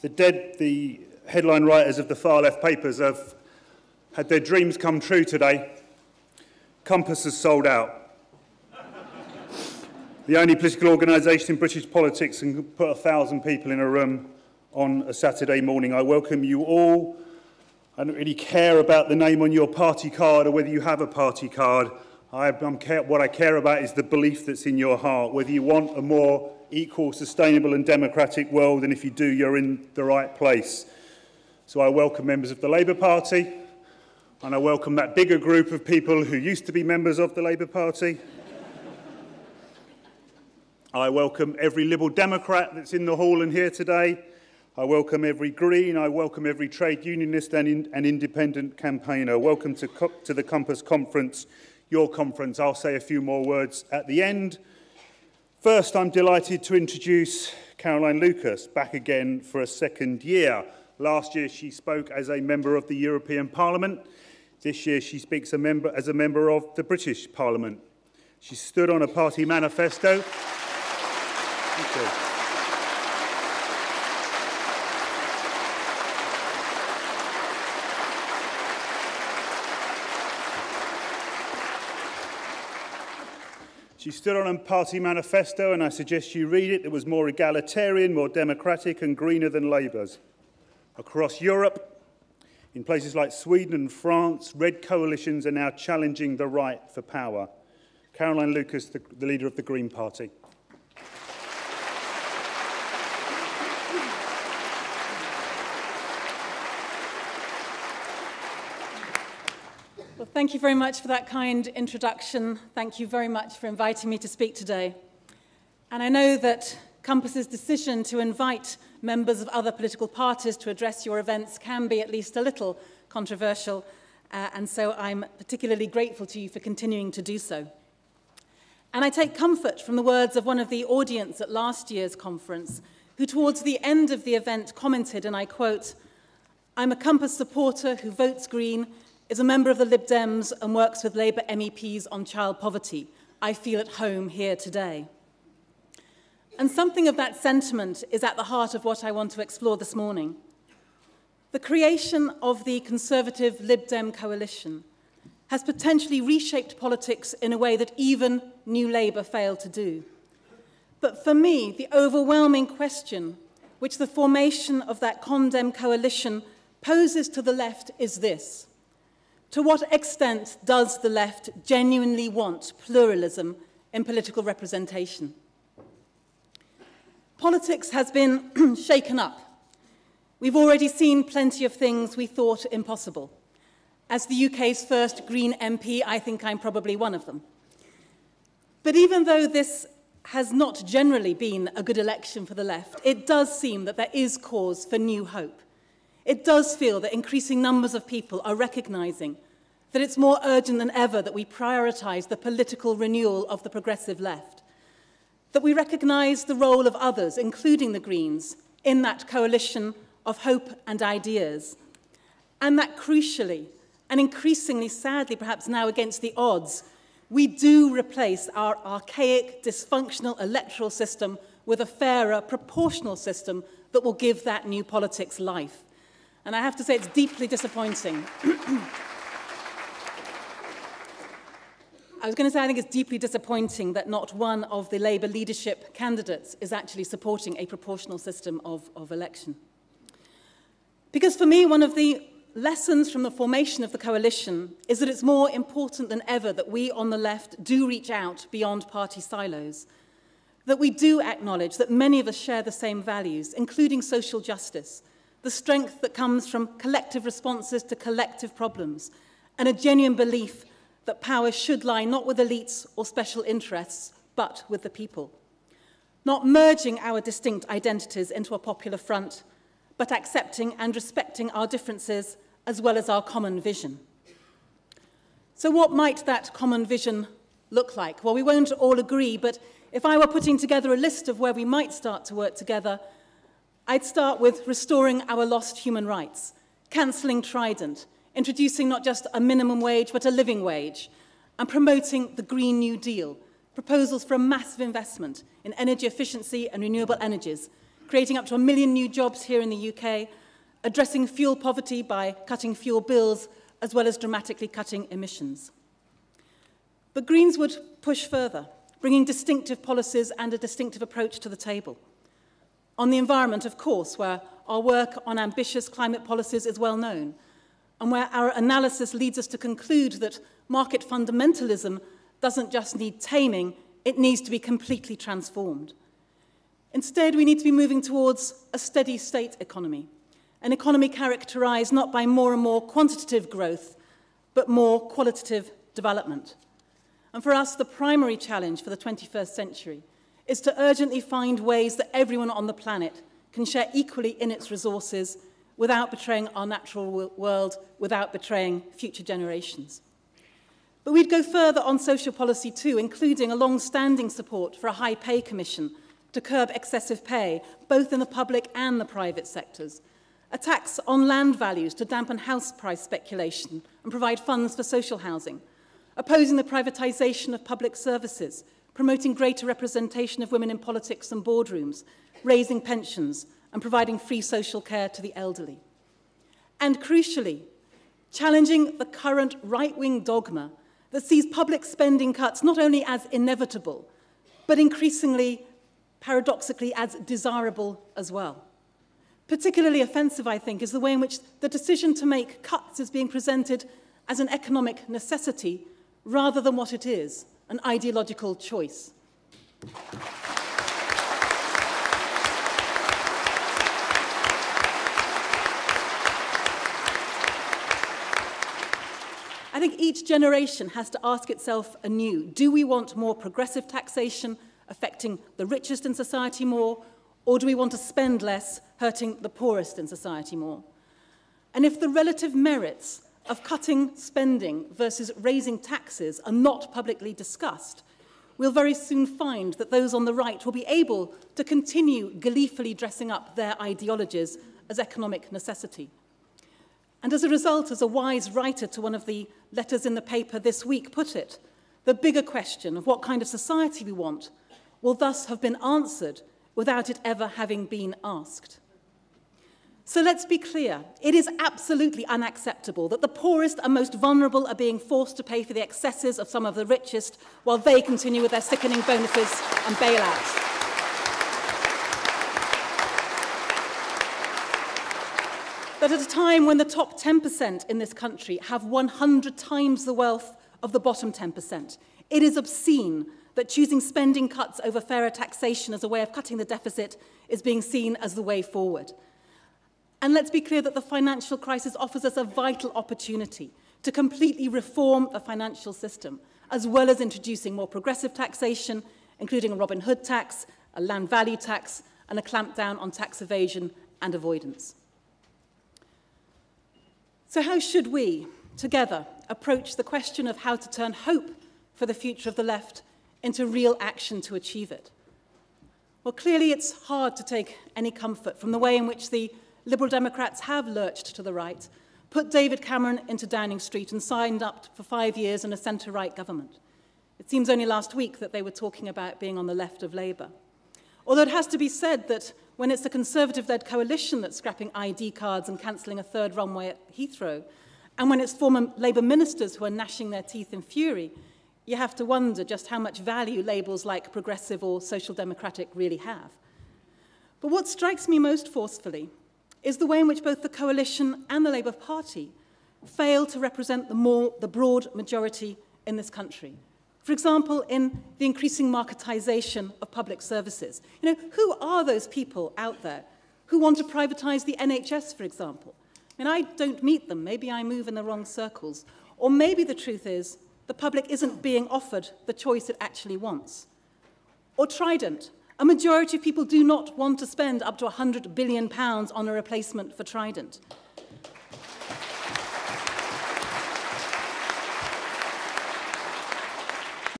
The headline writers of the far left papers have had their dreams come true today. Compass has sold out. The only political organisation in British politics that can put 1,000 people in a room on a Saturday morning. I welcome you all. I don't really care about the name on your party card or whether you have a party card. What I care about is the belief that's in your heart, whether you want a more equal, sustainable and democratic world, and if you do, you're in the right place. So I welcome members of the Labour Party, and I welcome that bigger group of people who used to be members of the Labour Party. I welcome every Liberal Democrat that's in the hall and here today. I welcome every Green, I welcome every trade unionist and independent campaigner. Welcome to the Compass Conference, your conference. I'll say a few more words at the end. First, I'm delighted to introduce Caroline Lucas, back again for a second year. Last year, she spoke as a member of the European Parliament. This year, she speaks as a member of the British Parliament. She stood on a party manifesto. Thank you. She stood on a party manifesto, and I suggest you read it. It was more egalitarian, more democratic and greener than Labour's. Across Europe, in places like Sweden and France, red coalitions are now challenging the right for power. Caroline Lucas, the leader of the Green Party. Well, thank you very much for that kind introduction. Thank you very much for inviting me to speak today. And I know that Compass's decision to invite members of other political parties to address your events can be at least a little controversial, and so I'm particularly grateful to you for continuing to do so. And I take comfort from the words of one of the audience at last year's conference, who towards the end of the event commented, and I quote, "I'm a Compass supporter who votes Green, is a member of the Lib Dems and works with Labour MEPs on child poverty. I feel at home here today." And something of that sentiment is at the heart of what I want to explore this morning. The creation of the Conservative Lib Dem coalition has potentially reshaped politics in a way that even New Labour failed to do. But for me, the overwhelming question which the formation of that Con-Dem coalition poses to the left is this: to what extent does the left genuinely want pluralism in political representation? Politics has been shaken up. We've already seen plenty of things we thought impossible. As the UK's first Green MP, I think I'm probably one of them. But even though this has not generally been a good election for the left, it does seem that there is cause for new hope. It does feel that increasing numbers of people are recognising that it's more urgent than ever that we prioritise the political renewal of the progressive left, that we recognise the role of others, including the Greens, in that coalition of hope and ideas, and that crucially, and increasingly sadly perhaps now against the odds, we do replace our archaic, dysfunctional electoral system with a fairer, proportional system that will give that new politics life. And I have to say it's deeply disappointing. I was going to say I think it's deeply disappointing that not one of the Labour leadership candidates is actually supporting a proportional system of election. Because for me, one of the lessons from the formation of the coalition is that it's more important than ever that we on the left do reach out beyond party silos, that we do acknowledge that many of us share the same values, including social justice, the strength that comes from collective responses to collective problems, and a genuine belief that power should lie not with elites or special interests, but with the people. Not merging our distinct identities into a popular front, but accepting and respecting our differences as well as our common vision. So what might that common vision look like? Well, we won't all agree, but if I were putting together a list of where we might start to work together, I'd start with restoring our lost human rights, cancelling Trident, introducing not just a minimum wage, but a living wage, and promoting the Green New Deal, proposals for a massive investment in energy efficiency and renewable energies, creating up to 1 million new jobs here in the UK, addressing fuel poverty by cutting fuel bills, as well as dramatically cutting emissions. But Greens would push further, bringing distinctive policies and a distinctive approach to the table. On the environment, of course, where our work on ambitious climate policies is well known, and where our analysis leads us to conclude that market fundamentalism doesn't just need taming, it needs to be completely transformed. Instead, we need to be moving towards a steady state economy, an economy characterized not by more and more quantitative growth, but more qualitative development. And for us, the primary challenge for the 21st century is to urgently find ways that everyone on the planet can share equally in its resources without betraying our natural world, without betraying future generations. But we'd go further on social policy too, including a long-standing support for a high pay commission to curb excessive pay, both in the public and the private sectors, a tax on land values to dampen house price speculation and provide funds for social housing, opposing the privatisation of public services, promoting greater representation of women in politics and boardrooms, raising pensions, and providing free social care to the elderly. And crucially, challenging the current right-wing dogma that sees public spending cuts not only as inevitable, but increasingly, paradoxically, as desirable as well. Particularly offensive, I think, is the way in which the decision to make cuts is being presented as an economic necessity rather than what it is, an ideological choice. I think each generation has to ask itself anew, do we want more progressive taxation affecting the richest in society more, or do we want to spend less, hurting the poorest in society more? And if the relative merits of cutting spending versus raising taxes are not publicly discussed, we'll very soon find that those on the right will be able to continue gleefully dressing up their ideologies as economic necessity. And as a result, as a wise writer to one of the letters in the paper this week put it, the bigger question of what kind of society we want will thus have been answered without it ever having been asked. So let's be clear, it is absolutely unacceptable that the poorest and most vulnerable are being forced to pay for the excesses of some of the richest while they continue with their sickening bonuses and bailouts. But at a time when the top 10% in this country have 100 times the wealth of the bottom 10%, it is obscene that choosing spending cuts over fairer taxation as a way of cutting the deficit is being seen as the way forward. And let's be clear that the financial crisis offers us a vital opportunity to completely reform the financial system, as well as introducing more progressive taxation, including a Robin Hood tax, a land value tax, and a clampdown on tax evasion and avoidance. So how should we, together, approach the question of how to turn hope for the future of the left into real action to achieve it? Well, clearly it's hard to take any comfort from the way in which the Liberal Democrats have lurched to the right, put David Cameron into Downing Street and signed up for 5 years in a centre-right government. It seems only last week that they were talking about being on the left of Labour. Although it has to be said that when it's the Conservative-led coalition that's scrapping ID cards and cancelling a third runway at Heathrow, and when it's former Labour ministers who are gnashing their teeth in fury, you have to wonder just how much value labels like progressive or social democratic really have. But what strikes me most forcefully is the way in which both the coalition and the Labour Party fail to represent the broad majority in this country. For example, in the increasing marketisation of public services. You know, who are those people out there who want to privatise the NHS, for example? I mean, I don't meet them. Maybe I move in the wrong circles. Or maybe the truth is the public isn't being offered the choice it actually wants. Or Trident. A majority of people do not want to spend up to £100 billion on a replacement for Trident.